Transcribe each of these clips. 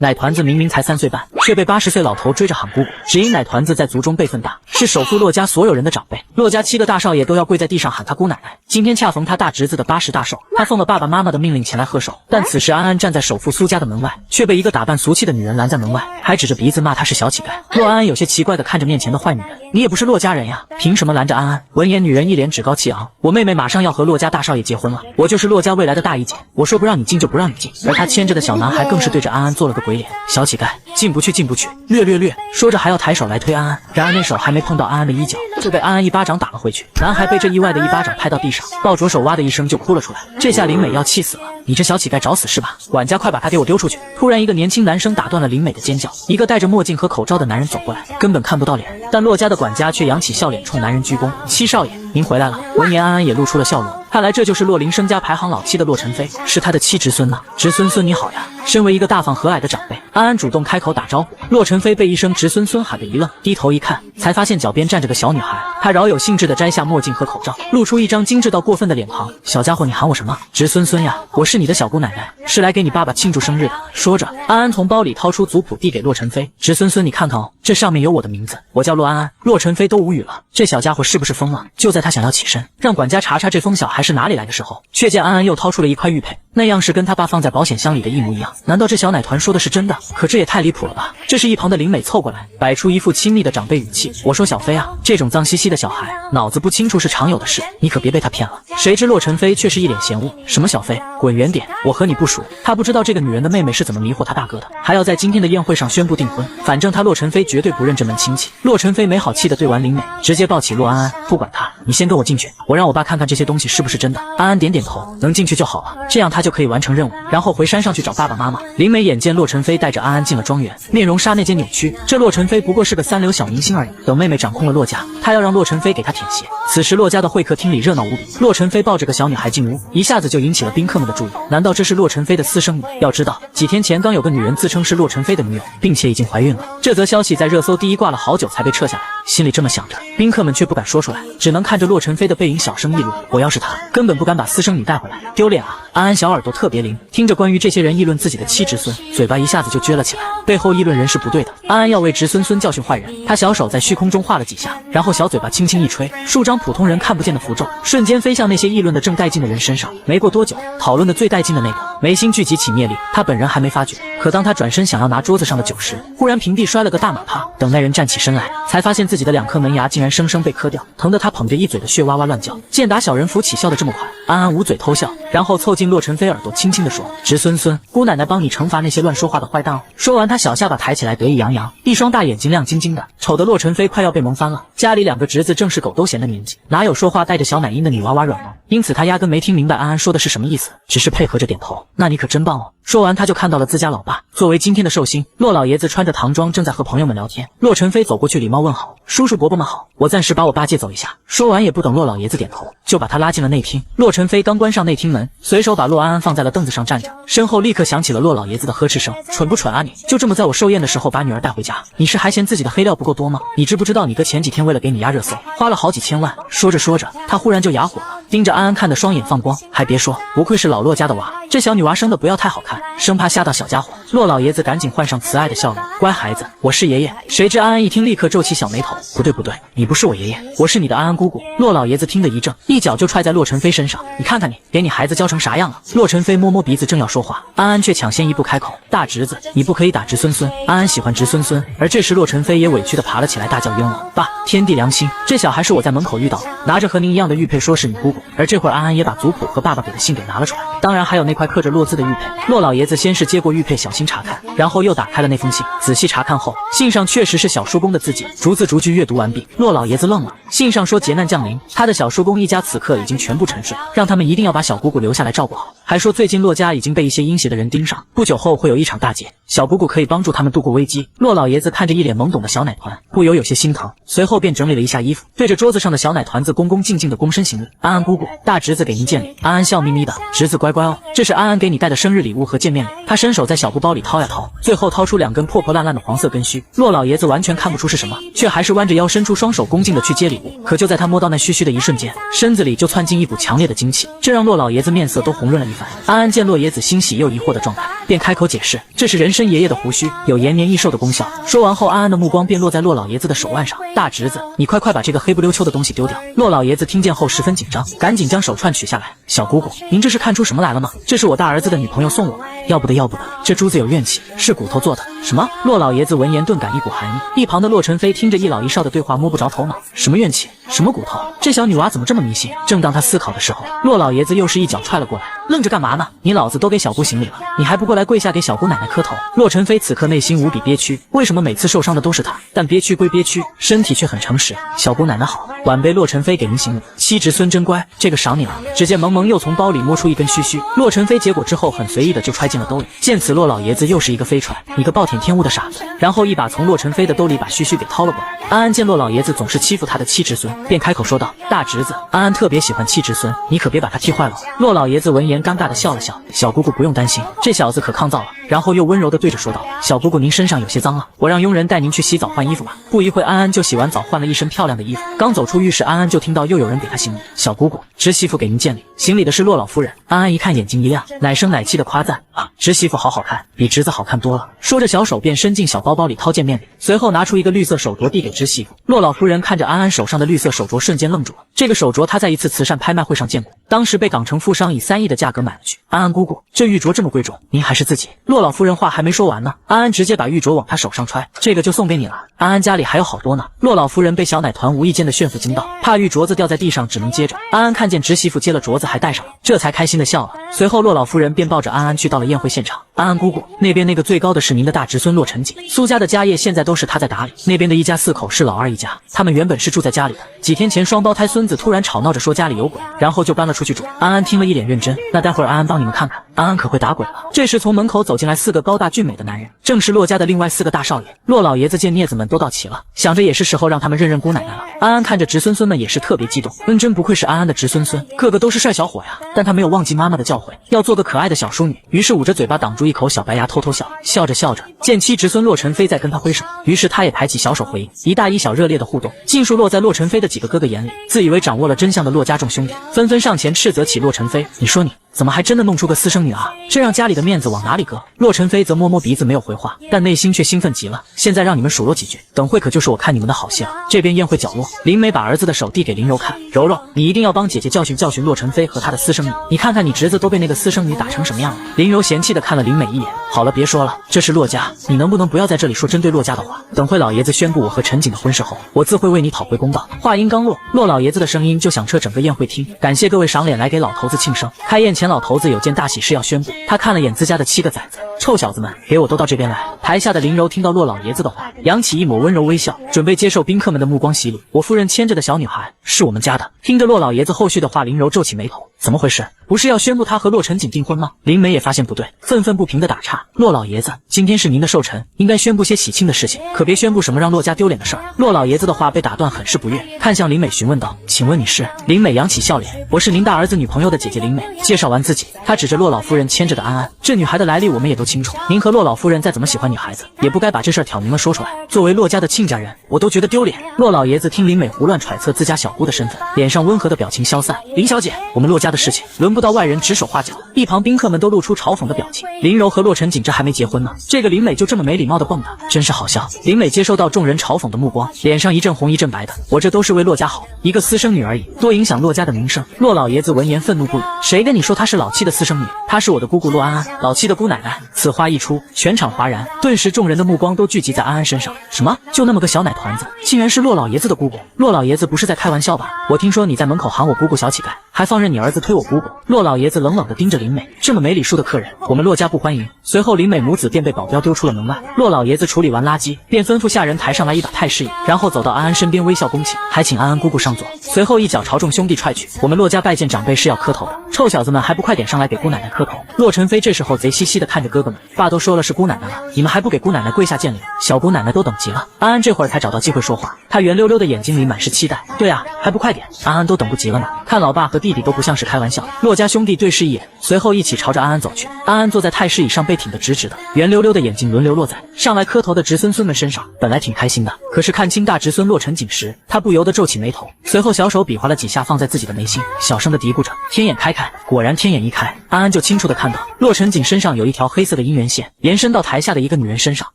奶团子明明才3岁半，却被80岁老头追着喊姑姑，只因奶团子在族中辈分大，是首富骆家所有人的长辈。骆家7个大少爷都要跪在地上喊他姑奶奶。今天恰逢他大侄子的80大寿，他奉了爸爸妈妈的命令前来贺寿。但此时安安站在首富苏家的门外，却被一个打扮俗气的女人拦在门外，还指着鼻子骂他是小乞丐。骆安安有些奇怪地看着面前的坏女人，你也不是骆家人呀，凭什么拦着安安？闻言，女人一脸趾高气昂，我妹妹马上要和骆家大少爷结婚了，我就是骆家未来的大姨姐，我说不让你进就不让你进。而她牵着的小男孩更是对着安安做了个鬼脸，小乞丐，进不去进不去，略略略，说着还要抬手来推安安。然而那手还没碰到安安的衣角，就被安安一巴掌打了回去。男孩被这意外的一巴掌拍到地上，抱着手哇的一声就哭了出来。这下林美要气死了，你这小乞丐找死是吧？管家快把他给我丢出去！突然一个年轻男生打断了林美的尖叫，一个戴着墨镜和口罩的男人走过来，根本看不到脸，但骆家的管家却扬起笑脸冲男人鞠躬，七少爷您回来了。闻言安安也露出了笑容，看来这就是骆林生家排行老7的骆晨飞，是他的7侄孙呐。侄孙孙你好呀。身为一个大方和蔼的长辈，安安主动开口打招呼。骆晨飞被一声侄孙孙喊得一愣，低头一看，才发现脚边站着个小女孩。他饶有兴致地摘下墨镜和口罩，露出一张精致到过分的脸庞。小家伙，你喊我什么？侄孙孙呀，我是你的小姑奶奶，是来给你爸爸庆祝生日的。说着，安安从包里掏出族谱递给骆晨飞，侄孙孙你看看哦，这上面有我的名字，我叫骆安安。骆晨飞都无语了，这小家伙是不是疯了？就在他想要起身让管家查查这封小孩是哪里来的时候，却见安安又掏出了一块玉佩，那样是跟他爸放在保险箱里的一模一样。难道这小奶团说的是真的？可这也太离谱了吧！这时一旁的林美凑过来，摆出一副亲昵的长辈语气，我说小飞啊，这种脏兮兮的小孩，脑子不清楚是常有的事，你可别被他骗了。谁知骆晨飞却是一脸嫌恶，什么小飞，滚远点，我和你不熟。他不知道这个女人的妹妹是怎么迷惑他大哥的，还要在今天的宴会上宣布订婚。反正他骆晨飞绝对不认这门亲戚。骆晨飞没好气的对完林美，直接抱起骆安安，不管他，你先跟我进去，我让我爸看看这些东西是不是真的。安安点点头，能进去就好了，这样他就可以完成任务，然后回山上去找爸爸妈妈。林美眼见骆晨飞带着安安进了庄园，面容刹那间扭曲，这骆晨飞不过是个3流小明星而已。等妹妹掌控了骆家，他要让骆晨飞给他舔鞋。此时骆家的会客厅里热闹无比，骆晨飞抱着个小女孩进屋，一下子就引起了宾客们的注意。难道这是骆晨飞的私生女？要知道几天前刚有个女人自称是骆晨飞的女友，并且已经怀孕了。这则消息在热搜第1挂了好久才被撤下来。心里这么想着，宾客们却不敢说出来，只能看着骆晨飞的背影小声议论。我要是他，根本不敢把私生女带回来，丢脸啊！安安小耳朵特别灵，听着关于这些人议论自己的7侄孙，嘴巴一下子就撅了起来。背后议论人是不对的，安安要为侄孙孙教训坏人。他小手在虚空中画了几下，然后小嘴巴轻轻一吹，数张普通人看不见的符咒瞬间飞向那些议论的正带劲的人身上。没过多久，讨论的最带劲的那个眉心聚集起灭力，他本人还没发觉，可当他转身想要拿桌子上的酒时，忽然平地摔了个大马趴。等那人站起身来，才发现自己的2颗门牙竟然生生被磕掉，疼得他捧着一嘴的血哇哇乱叫。见打小人扶起笑得这么快，安安捂嘴偷笑，然后凑近骆晨飞耳朵轻轻地说，侄孙孙，姑奶奶帮你惩罚那些乱说话的坏蛋哦。说完他小下巴抬起来得意洋洋，一双大眼睛亮晶晶的，瞅得骆晨飞快要被萌翻了。家里2个侄子正是狗都嫌的年纪，哪有说话带着小奶音的女娃娃软萌，因此他压根没听明白安安说的是什么意思，只是配合着点头。那你可真棒哦。说完他就看到了自家老爸，作为今天的寿星，骆老爷子穿着唐装正在和朋友们聊天。骆晨飞走过去礼貌问好，叔叔伯伯们好，我暂时把我爸借走一下。说完也不等骆老爷子点头，就把他拉进了内厅。骆晨飞刚关上内厅门，随手把骆安安放在了凳子上站着，身后立刻响起了骆老爷子的呵斥声，蠢不蠢啊你，就这么在我寿宴的时候把女儿带回家，你是还嫌自己的黑料不够多吗？你知不知道你哥前几天为了给你压热搜花了好几千万。说着说着他忽然就哑火了，盯着安安看的双眼放光，还别说，不愧是老骆家的娃，这小女娃生的不要太好看，生怕吓到小家伙。骆老爷子赶紧换上慈爱的笑容，乖孩子，我是爷爷。谁知安安一听立刻皱起小眉头，不对不对，你不是我爷爷，我是你的安安姑姑。骆老爷子听得一怔，一脚就踹在骆晨飞身上，你看看你，给你孩子教成啥样了？骆晨飞摸摸鼻子正要说话，安安却抢先一步开口，大侄子，你不可以打侄孙孙，安安喜欢侄孙孙。而这时骆晨飞也委屈地爬了起来，大叫冤枉，爸，天地良心，这小孩是我在门口遇到，拿着和您一样的玉佩说是你姑姑。而这会儿安安也把族谱和爸爸给的信给拿了出来，当然还有那块刻着骆字的玉佩。骆老爷子先是接过玉佩小心查看，然后又打开了那封信，仔细查看后，信上确实是小叔公的字迹，逐字逐句阅读完毕。骆老爷子愣了，信上说劫难降临，他的小叔公一家此刻已经全部沉睡，让他们一定要把小姑姑留下来照顾好，还说最近骆家已经被一些阴邪的人盯上，不久后会有一场大劫，小姑姑可以帮助他们度过危机。骆老爷子看着一脸懵懂的小奶团，不由有些心疼，随后便整理了一下衣服，对着桌子上的小奶团子恭恭敬敬的躬身行礼，安安姑姑，大侄子给您见礼。安安笑眯眯的，侄子乖乖哦，这是安安给你带的生日礼物和见面礼。他伸手在小布包里掏呀掏，最后掏出2根破破烂烂的黄色根须。骆老爷子完全看不出是什么，却还是弯着腰伸出双手恭敬的去接礼物。可就在他摸到那须须的一瞬间，身子里就窜进一股强烈的精气，这让骆老爷子面色都红润了一分。烦。安安见洛爷子欣喜又疑惑的状态，便开口解释，这是人参爷爷的胡须，有延年益寿的功效。说完后，安安的目光便落在洛老爷子的手腕上。大侄子，你快把这个黑不溜秋的东西丢掉。洛老爷子听见后十分紧张，赶紧将手串取下来。小姑姑，您这是看出什么来了吗？这是我大儿子的女朋友送我的，要不得，这珠子有怨气，是骨头做的。什么？洛老爷子闻言顿感一股寒意。一旁的洛尘飞听着一老一少的对话，摸不着头脑。什么怨气？什么骨头？这小女娃怎么这么迷信？正当他思考的时候，洛老爷子又是一脚踹了过来。愣着干嘛呢？你老子都给小姑行礼了，你还不过来跪下给小姑奶奶磕头？洛尘飞此刻内心无比憋屈，为什么每次受伤的都是他？但憋屈归憋屈，身体却很诚实。小姑奶奶好，晚辈洛尘飞给您行礼。七侄孙真乖，这个赏你了。只见萌萌又从包里摸出一根须须，洛尘飞接过之后很随意的就揣进了兜里。见此，洛老爷子又是一个飞踹，你个暴殄天物的傻子！然后一把从洛尘飞的兜里把须须给掏了过来。安安见洛老爷子总是欺负他的七侄孙，便开口说道：大侄子，安安特别喜欢七侄孙，你可别把他踢坏了。洛老爷子闻言尴尬的笑了笑，小姑姑不用担心，这小子可抗造了。然后又温柔的对着说道：小姑姑您身上有些脏了，我让佣人带您去洗澡换衣服吧。不一会，安安就洗完澡换了一身漂亮的衣服，刚走出浴室，安安就听到又有人给她行礼。小姑姑，侄媳妇给您见礼。行礼的是洛老夫人。安安一看眼睛一亮，奶声奶气的夸赞：啊，侄媳妇好好看，比侄子好看多了。说着小手便伸进小包包里掏见面礼，随后拿出一个绿色手镯递给侄媳妇。洛老夫人看着安安手上的绿色手镯，瞬间愣住了。这个手镯她在一次慈善拍卖会上见过，当时被港城富商以3亿的价格买了去。安安姑姑，这玉镯这么贵重，您还是自己？洛老夫人话还没说完呢，安安直接把玉镯往她手上揣，这个就送给你了。安安家里还有好多呢。洛老夫人被小奶团无意间的炫富惊到，怕玉镯子掉在地上，只能接着。安安看见侄媳妇接了镯子还戴上了，这才开心的笑了。随后洛老夫人便抱着安安去到了宴会现场。安安姑姑，那边那个最高的是您的大侄孙洛尘锦，苏家的家业现在都是他在打理，那边的一家4口是老二一家，他们原本是住在家里的，几天前双胞胎孙子突然吵闹着说家里有鬼，然后就搬了出去住。安安听了一脸认真，那待会儿安安帮你们看看，安安可会打鬼了。这时从门口走进来4个高大俊美的男人，正是洛家的另外4个大少爷。洛老爷子见镊子们都到齐了，想着也是时候让他们认认姑奶奶了。安安看着侄孙孙们也是特别激动，真不愧是安安的侄孙孙，个个都是帅小伙呀。但他没有忘记妈妈的教诲，要做个可爱的小淑女，于是捂着嘴巴挡住一口小白牙偷偷笑。笑着笑着，见七侄孙洛尘飞在跟他挥手，于是他也抬起小手回应，一大一小热烈的互动尽数落在洛尘飞的几个哥哥眼里。自以为掌握了真相的洛家众兄弟纷纷上前斥责起洛尘飞，你说你怎么还真的弄出个私生女啊？这让家里的面子往哪里搁？洛尘飞则摸摸鼻子没有回话，但内心却兴奋极了。现在让你们数落几句，等会可就是我看你们的好戏了。这边宴会角落，林美把儿子的手递给林柔看，柔柔，你一定要帮姐姐教训教训洛尘飞和他的私生女，你看看你侄子都被那个私生女打成什么样了。林柔嫌弃的看了林美一眼，好了别说了，这是洛家，你能不能不要在这里说针对洛家的话？等会老爷子宣布我和陈景的婚事后，我自会为你讨回公道。话音刚落，洛老爷子的声音就响彻整个宴会厅，感谢各位赏脸来给老头子庆生。开宴前老头子有件大喜事要宣布，他看了眼自家的7个崽子，臭小子们，给我都到这边来。台下的林柔听到洛老爷子的话，扬起一抹温柔微笑，准备接受宾客们的目光洗礼。我夫人牵着的小女孩是我们家的。听着洛老爷子后续的话，林柔皱起眉头，怎么回事？不是要宣布他和洛尘锦订婚吗？林美也发现不对，愤愤不平的打岔，洛老爷子，今天是您的寿辰，应该宣布些喜庆的事情，可别宣布什么让洛家丢脸的事儿。洛老爷子的话被打断，很是不悦，看向林美询问道，请问你是？林美扬起笑脸，我是您大儿子女朋友的姐姐林美。介绍完自己，她指着洛老夫人牵着的安安，这女孩的来历我们也都清楚，您和洛老夫人再怎么喜欢女孩子，也不该把这事儿挑明了说出来，作为洛家的亲家人，我都觉得丢脸。洛老爷子听林美胡乱揣测自家小姑的身份，脸上温和的表情消散，林小姐，我们洛家的事情轮不到外人指手画脚。一旁宾客们都露出嘲讽的表情，林柔和洛尘锦这还没结婚呢，这个林美就这么没礼貌的蹦跶，真是好笑。林美接收到众人嘲讽的目光，脸上一阵红一阵白的，我这都是为洛家好，一个私生女而已，多影响洛家的名声。洛老爷子闻言愤怒不已，谁跟你说她是老七的私生女？她是我的姑姑洛安安，老七的姑奶奶。此话一出，全场哗然，顿时众人的目光都聚集在安安身上。什么？就那么个小奶团子，竟然是洛老爷子的姑姑？洛老爷子不是在开玩笑吧？我听说你在门口喊我姑姑小乞丐，还放任你儿子推我姑姑。洛老爷子冷冷地盯着林美，这么没礼数的客人，我们洛家不欢迎。随后林美母子便被保镖丢出了门外。洛老爷子处理完垃圾，便吩咐下人抬上来一把太师椅，然后走到安安身边微笑恭请，还请安安姑姑上座。随后一脚朝众兄弟踹去，我们洛家拜见长辈是要磕头的，臭小子们还不快点上来给姑奶奶磕头。洛尘飞这时候贼兮兮地看着哥哥们，爸都说了是姑奶奶了，你们还不给姑奶奶跪下见礼，小姑奶奶都等急了。安安这会儿才找到机会说话，他圆溜溜的眼睛里满是期待。对啊，还不快点！安安都等不及了呢。看老爸和弟弟都不像是开玩笑。骆家兄弟对视一眼，随后一起朝着安安走去。安安坐在太师椅上，被挺得直直的，圆溜溜的眼睛轮流落在上来磕头的侄孙孙们身上。本来挺开心的，可是看清大侄孙骆成锦时，他不由得皱起眉头，随后小手比划了几下，放在自己的眉心，小声的嘀咕着：“天眼开开。”果然天眼一开，安安就清楚的看到骆成锦身上有一条黑色的姻缘线，延伸到台下的一个女人身上。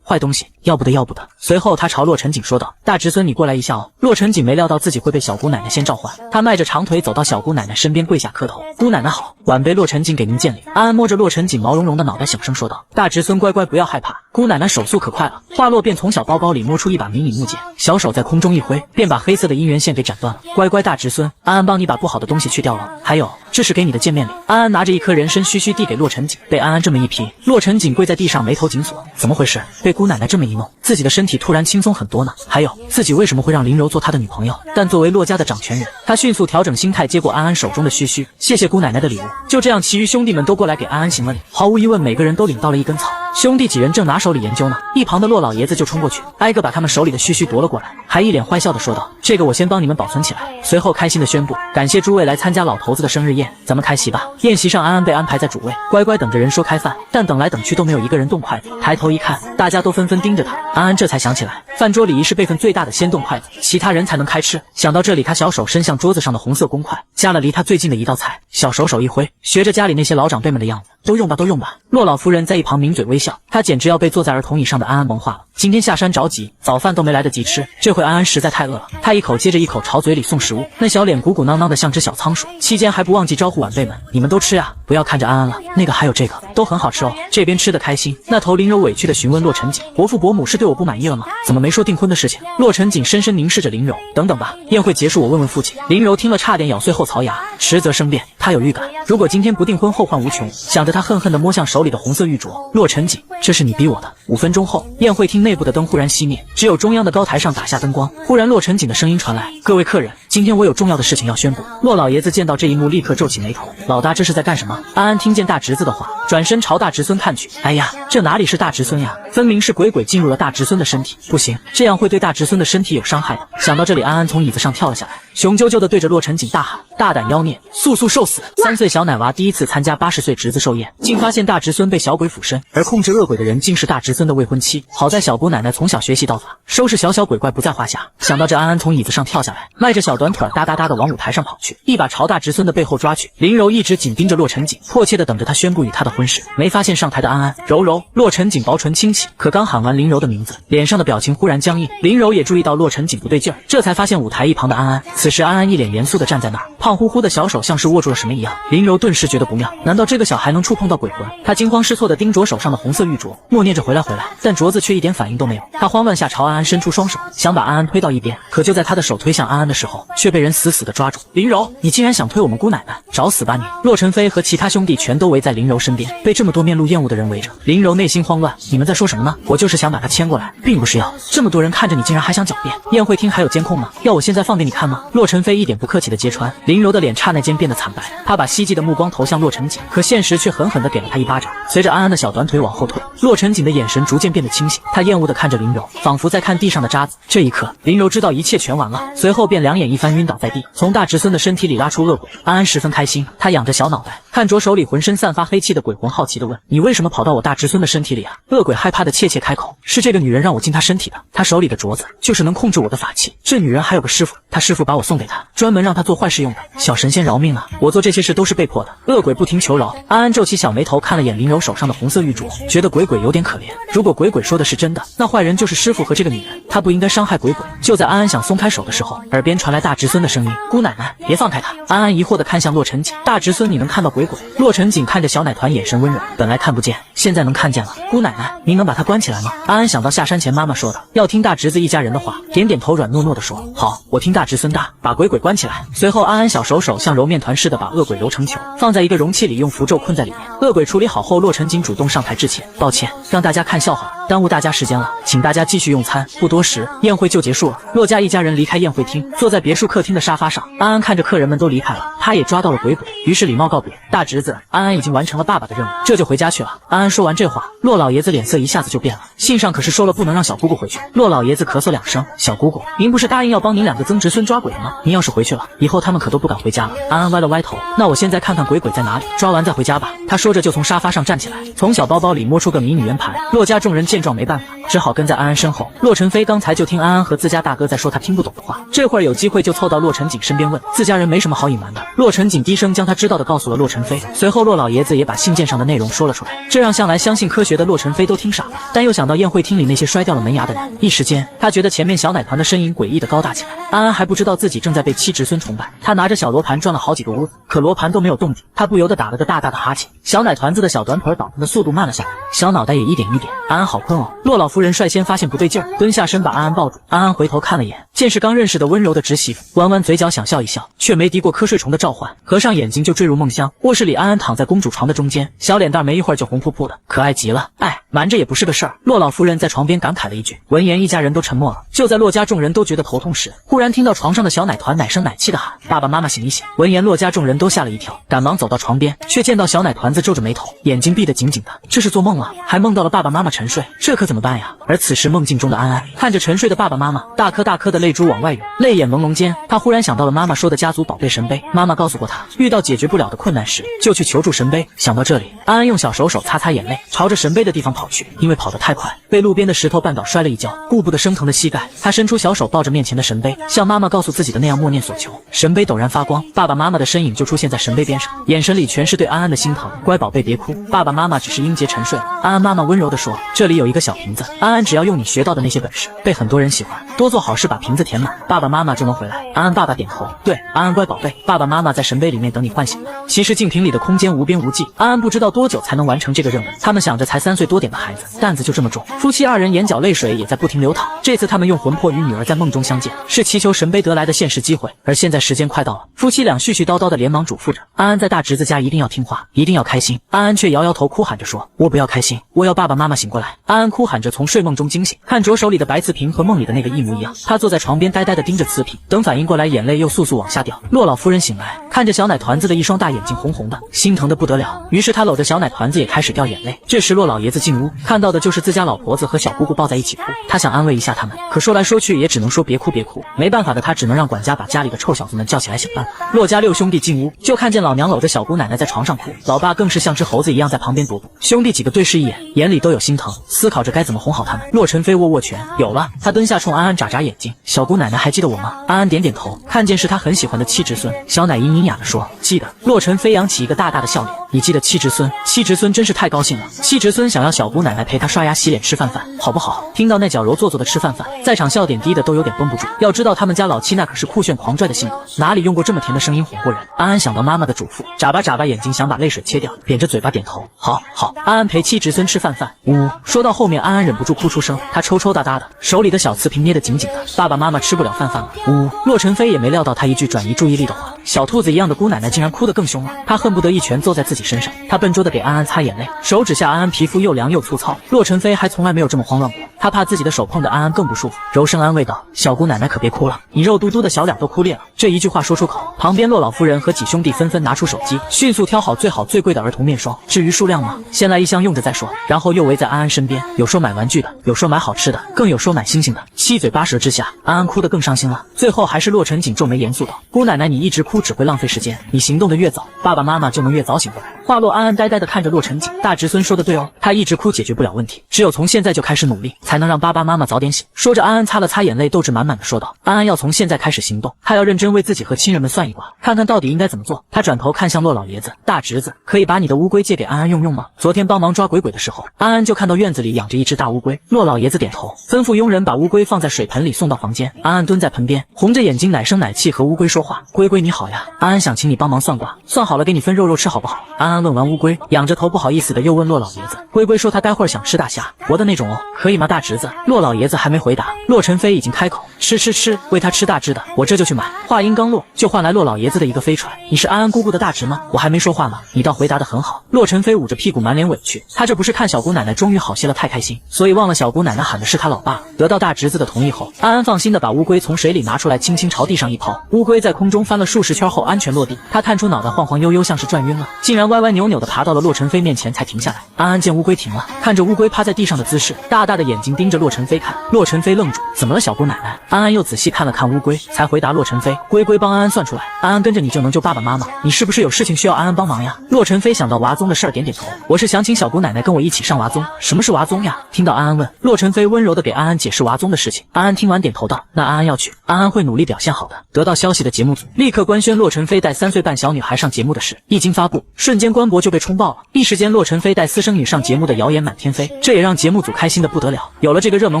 坏东西，要不得要不得。随后他朝骆成锦说道：“大侄孙，你过来一下哦。”骆成锦没料到自己会被小姑奶奶先召唤，他迈着长腿走到小姑奶奶身边，跪下磕头：“姑奶奶好，晚辈骆成锦给您见礼。”安安摸着骆成锦毛茸茸的脑袋，小声说道：“大侄孙乖乖不要害怕，姑奶奶手速可快了。”话落便从小包包里摸出一把迷你木剑，小手在空中一挥，便把黑色的姻缘线给斩断了。乖乖大侄孙，安安帮你把不好的东西去掉了。还有，这是给你的见面礼。安安拿着一颗人参须须递给骆成锦，被安安这么一批，骆成锦跪在地上，眉头紧锁。怎么回事？被姑奶奶这么一弄，自己的身体突然轻松很多呢。还有，自己为什么会让林柔做他的女朋友？但作为骆家的掌权人，他迅速调整心态，接过安安手中的须须，谢谢姑奶奶的礼物。就这样，其余兄弟们都过来给安安行了礼。毫无疑问，每个人都领到了一根草。兄弟几人正拿手里研究呢，一旁的骆老爷子就冲过去，挨个把他们手里的须须夺了过来，还一脸坏笑的说道：“这个我先帮你们保存起来。”随后开心的宣布：“感谢诸位来参加老头子的生日宴，咱们开席吧。”宴席上，安安被安排在主位，乖乖等着人说开饭，但等来等去都没有一个人动筷子。抬头一看，大家都纷纷盯着他，安安这才想起来，饭桌礼仪是辈分最大的先动筷子，其他人才能开吃。想到这里，他小手伸向桌子上的红色公筷，夹了离他最近的一道菜，小手一挥，学着家里那些老长辈们的样子，都用吧都用吧。骆老夫人在一旁抿嘴微笑，她简直要被坐在儿童椅上的安安萌化了。今天下山着急，早饭都没来得及吃，这回安安实在太饿了，她一口接着一口朝嘴里送食物，那小脸鼓鼓囊囊的像只小仓鼠，期间还不忘记招呼晚辈们：“你们都吃呀，不要看着安安了，那个还有这个，都很好吃哦。”这边吃得开心，那头林柔委屈地询问骆成锦：“伯父伯母是对我不满意了吗？怎么没说订婚的事情？”骆成锦深深凝视着林柔：“等等吧，宴会结束我问问父亲。”林柔听了差点咬碎后槽牙，迟则生变，她有预感，如果今天不订婚，后患无穷。想着她恨恨地摸向手里的红色玉镯：“骆成锦，这是你逼我的。”5分钟后，宴会厅内部的灯忽然熄灭，只有中央的高台上打下灯光。忽然，骆成锦的声音传来：“各位客人，今天我有重要的事情要宣布。”骆老爷子见到这一幕，立刻皱起眉头：“老大这是在干什么？”安安听见大侄子的话，转身朝大侄孙看去。哎呀，这哪里是大侄孙呀，分明是鬼进入了大侄孙的身体。不行，这样会对大侄孙的身体有伤害的。想到这里，安安从椅子上跳了下来，雄赳赳地对着骆成锦大喊：“大胆妖孽，速速受死！”3岁小奶娃第一次参加80岁侄子寿宴，竟发现大侄孙被小鬼附身，而控制恶鬼的人竟是大侄孙的未婚妻。好在小姑奶奶从小学习道法，收拾小鬼怪不在话下。想到这，安安从椅子上跳下来，迈着小短腿哒哒哒地往舞台上跑去，一把朝大侄孙的背后抓去。林柔一直紧盯着骆成锦，迫切地等着他宣布与他的婚事。没发现上台的安安。柔，骆成锦薄唇轻启，可刚喊完林柔的名字，脸上的表情忽然僵硬。林柔也注意到骆成锦不对劲儿，这才发现舞台一旁的安安。此时安安一脸严肃地站在那儿，胖乎乎的小手像是握住了什么一样。林柔顿时觉得不妙，难道这个小孩能触碰到鬼魂？他惊慌失措地盯着手上的红色玉镯，默念着回来，但镯子却一点反应都没有。他慌乱下朝安安伸出双手，想把安安推到一边，可就在他的手推向安安的时候，却被人死死地抓住。林柔，你竟然想推我们姑奶奶，找死吧你！骆成飞和其他兄弟全都围在林柔身边，被这么多面露厌恶的人围着，林柔内心慌乱。你们在说什么呢？我就是想把他牵过来，并不是要。这么多人看着你，竟然还想狡辩？宴会厅还有监控吗？要我现在放给你看吗？骆成飞一点不客气地揭穿。林柔的脸刹那间变得惨白，他把希冀的目光投向骆成锦，可现实却狠狠地给了他一巴掌。随着安安的小短腿往后退，骆成锦的眼神逐渐变得清醒，他厌恶地看着林柔，仿佛在看地上的渣子。这一刻，林柔知道一切全完了，随后便两眼一翻晕倒在地，从大侄孙的身体里拉出恶鬼。安安十分开心，他仰着小脑袋，看着手里浑身散发黑气的鬼魂，好奇地问：“你为什么跑到我大侄孙的身体里啊？”恶鬼害怕地怯怯开口：“是这个女人让我进她身体的，她手里的镯子就是能控制我的法器。这女人还有个师傅，她师傅把我送给她，专门让她做坏事用的。小神仙饶命啊！我做这些事都是被迫的。”恶鬼不停求饶。安安皱起小眉头，看了眼林柔手上的红色玉镯，觉得鬼有点可怜。如果鬼说的是真的，那坏人就是师傅和这个女人，他不应该伤害鬼。就在安安想松开手的时候，耳边传来大侄孙的声音：“姑奶奶，别放开他！”安安疑惑地看向骆成锦：“大侄孙，你能看到鬼？”骆成锦看着小奶团，眼神温柔：“本来看不见，现在能看见了。姑奶奶，您能把他关起来吗？”安安想到下山前妈妈说的，要听大侄子一家人的话，点点头，软糯糯地说：“好，我听大侄孙的，把鬼关起来。”随后，安安小手像揉面团似的把恶鬼揉成球，放在一个容器里，用符咒困在里面。恶鬼处理好后，骆成锦主动上台致歉：“抱歉，让大家看笑话了，耽误大家时间了，请大家继续用餐。”不多时，宴会就结束了。骆家一家人离开宴会厅，坐在别墅客厅的沙发上。安安看着客人们都离开了，他也抓到了鬼，于是礼貌告别。大侄子，安安已经完成了爸爸的任务，这就回家去了。安安说完这话，骆老爷子脸色一下子就变了。信上可是说了不能让小姑姑回去。骆老爷子咳嗽2声，小姑姑，您不是答应要帮您2个曾侄孙抓鬼的吗？您要是回去了，以后他们可都不敢回家了。安安歪了歪头，那我现在看看鬼在哪里，抓完再回家吧。他说着就从沙发上站起来，从小包包里摸出个迷你圆盘。骆家众人见状没办法，只好跟在安安身后。骆晨飞刚才就听安安和自家大哥在说他听不懂的话，这会儿有机会就凑到骆晨景身边问，自家人没什么好隐瞒的。骆晨景低声将他知道的告诉了骆晨飞，随后骆老爷子也把信件上的内容说了出来，这让向来相信科学的骆晨飞都听傻了，但又想到宴会厅里那些摔掉了门牙的人，一时间他觉得前面小奶团的身影诡异的高大起来。安安还不知道自己正在被七侄孙崇拜，他拿着小罗盘转了好几个屋子，可罗盘都没有动静，他不由得打了个大大的哈欠。小奶团子的小短腿倒腾的速度慢了下来，小脑袋也一点一点。安安好困哦。骆老夫人率先发现不对劲儿，蹲下身把安安抱住。安安回头看了眼，见是刚认识的温柔的侄媳妇，弯弯嘴角想笑一笑，却没敌过瞌睡虫的召唤，合上眼睛就坠入梦乡。卧室里安安躺在公主床的中间，小脸蛋没一会儿就红扑扑的，可爱极了。哎，瞒着也不是个事儿。骆老夫人在床边感慨了一句，闻言一家人都沉默了。就在骆家众人都觉得头痛时，忽然听到床上的小奶团奶声奶气的喊，爸爸妈妈醒一醒。闻言骆家众人都吓了一跳，赶忙走到床边，却见到小奶团子皱着眉头，眼睛闭得紧紧的，这是做梦了，还梦到了爸爸妈妈沉睡，这可怎么办呀？而此时梦境中的安安看着沉睡的爸爸妈妈，大颗大颗的泪珠往外涌，泪眼朦胧间，他忽然想到了妈妈说的家族宝贝神杯，妈妈告诉过他，遇到解决不了的困难时就去求助神杯。想到这里，安安用小手擦擦眼泪，朝着神杯的地方跑去，因为跑得太快，被路边的石头绊倒摔了一跤，顾不得生疼的膝盖，他伸出小手抱着面前的神杯，像妈妈告诉自己的那样默念所求，神杯陡然发光，爸爸妈妈的身影就出现在神杯边上，眼神里全是对安安的心疼。乖宝贝别哭，爸爸妈妈只是因结沉睡了。安安妈妈温柔地说，这里有一个小瓶子，安安只要用你学到的那些本事，被很多人喜欢，多做好事把瓶子填满，爸爸妈妈就能回来。安安爸爸点头，对，安安乖宝贝，爸爸妈妈在神杯里面等你唤醒了。其实净瓶里的空间无边无际，安安不知道多久才能完成这个任务，他们想着才3岁多点的孩子，担子就这么重。夫妻2人眼角泪水也在不停流淌，这次他们用魂魄与女儿在梦中相见，是祈求神杯得来的现实机会，而现在时间快到了，夫妻俩絮絮叨叨的连忙嘱咐着安安在大侄子家一定要听话，一定要开心。安安却摇摇头哭喊着说，我不要开心，我要爸爸妈妈醒过来。安安哭喊着从睡梦中惊醒，看着手里的白瓷瓶和梦里的那个一模一样，他坐在床边呆呆地盯着瓷瓶，等反应过来，眼泪又簌簌往下掉。骆老夫人醒来，看着小奶团子的一双大眼睛红红的，心疼得不得了，于是他搂着小奶团子也开始掉眼泪。这时骆老爷子进屋，看到的就是自家老婆子和小姑姑抱在一起哭，他想安慰一下他们，可说来说去也只能说别哭别哭，没办法的他只能让管家把家里的臭小子们叫起来想办法。骆家6兄弟进屋，就看见老娘搂着小姑奶奶在床上哭，老爸更是像只猴子一样在旁边踱步。兄弟几个对视一眼，眼里都有心疼，思考着该怎么哄好他们。骆晨飞握握拳，有了，他蹲下冲安安眨眨眼睛，小姑奶奶还记得我吗？安安点点头，看见是他很喜欢的七侄孙，小奶嘤嘤哑地说，记得。骆晨飞扬起一个大大的笑脸，你记得七侄孙？七侄孙真是太高兴了，七侄孙想要小姑奶奶陪他刷牙洗脸吃饭饭，好不好？听到那矫揉做作的吃饭饭，在场笑点低的都有点绷不住，要知道他们家老七那可是酷炫狂拽的性格，哪里用过这么甜的声音哄过人。安安想到妈妈的嘱咐，眨巴眨巴眼睛想把泪水切掉，扁着嘴巴点头，好好。安安陪七侄孙吃饭饭，呜。说到后面，安安忍不住哭出声，他抽抽搭搭的，手里的小瓷瓶捏得紧紧的，爸爸妈妈吃不了饭饭了，呜。骆晨飞也没料到他一句转移注意力的话，小兔子一样的姑奶奶竟然哭得更凶了，他恨不得一拳揍在自己身上。他笨拙的给安安擦眼泪，手指下安安皮肤又凉又粗糙，骆晨飞还从来没有这么慌乱过，他怕自己的手碰得安安更不舒服，柔声安慰道，小姑奶奶可别哭了，你肉嘟嘟的小脸都哭裂了。这一句话说出口，旁边骆老夫人和几兄弟纷纷拿出手机，迅速挑好最好最贵的儿童面霜，至于数量吗？先来1箱用着再说。然后又围在安安身边，有说买玩具的，有说买好吃的，更有说买星星的，七嘴八舌之下，安安哭得更伤心了。最后还是骆晨景皱眉严肃道，姑奶奶你一直哭只会浪费时间，你行动的越早，爸爸妈妈就能越早醒过来。话落，安安呆呆地看着骆晨景，大侄孙说的对哦，他一直哭解决不了问题，只有从现在就开始努力，才能让爸爸妈妈早点醒。说着，安安擦了擦眼泪，斗志满满的说道，安安要从现在开始行动，他要认真为自己和亲人们算一卦，看看到底应该怎么做。他转头看向骆老爷子，大侄子，可以把你的乌龟借给安安用用吗？昨天帮忙抓鬼的时候，安安就看到院子里养着一只大乌龟。骆老爷子点头，吩咐佣人把乌龟放在水盆里送到房间。安安蹲在盆边，红着眼睛奶声奶气和乌龟说话，龟龟你好呀，安安想请你帮忙算卦，算好了给你分肉肉吃好不好？安安问完乌龟，仰着头不好意思的又问骆老爷子，龟龟说他待会儿想吃大虾，活的那种哦，可以吗大侄子？骆老爷子还没回答，骆晨飞已经开口，吃，喂他吃大只的，我这就去买。话音刚落，就换来洛老爷子的一个飞踹。你是安安姑姑的大侄吗？我还没说话呢，你倒回答得很好。洛尘飞捂着屁股满脸委屈，他这不是看小姑奶奶终于好些了太开心，所以忘了小姑奶奶喊的是他老爸。得到大侄子的同意后，安安放心的把乌龟从水里拿出来，轻轻朝地上一抛，乌龟在空中翻了数十圈后安全落地。他探出脑袋晃晃悠悠，像是转晕了，竟然歪歪扭扭的爬到了洛尘飞面前才停下来。安安见乌龟停了，看着乌龟趴在地上的姿势，大大的眼睛盯着洛尘飞看。洛尘飞愣住，怎么了小姑奶奶？安安又仔细看了看乌龟，才回答洛尘飞，龟龟帮安安算出来，安安跟着你就能救爸爸妈妈，你是不是有事情需要安安帮忙呀？洛尘飞想到娃宗的事儿点点头，我是想请小姑奶奶跟我一起上娃宗。什么是娃宗呀？听到安安问，洛尘飞温柔的给安安解释娃宗的事情。安安听完点头道，那安安要去，安安会努力表现好的。得到消息的节目组立刻官宣洛尘飞带3岁半小女孩上节目的事，一经发布，瞬间官博就被冲爆了。一时间洛尘飞带私生女上节目的谣言满天飞，这也让节目组开心的不得了。有了这个热门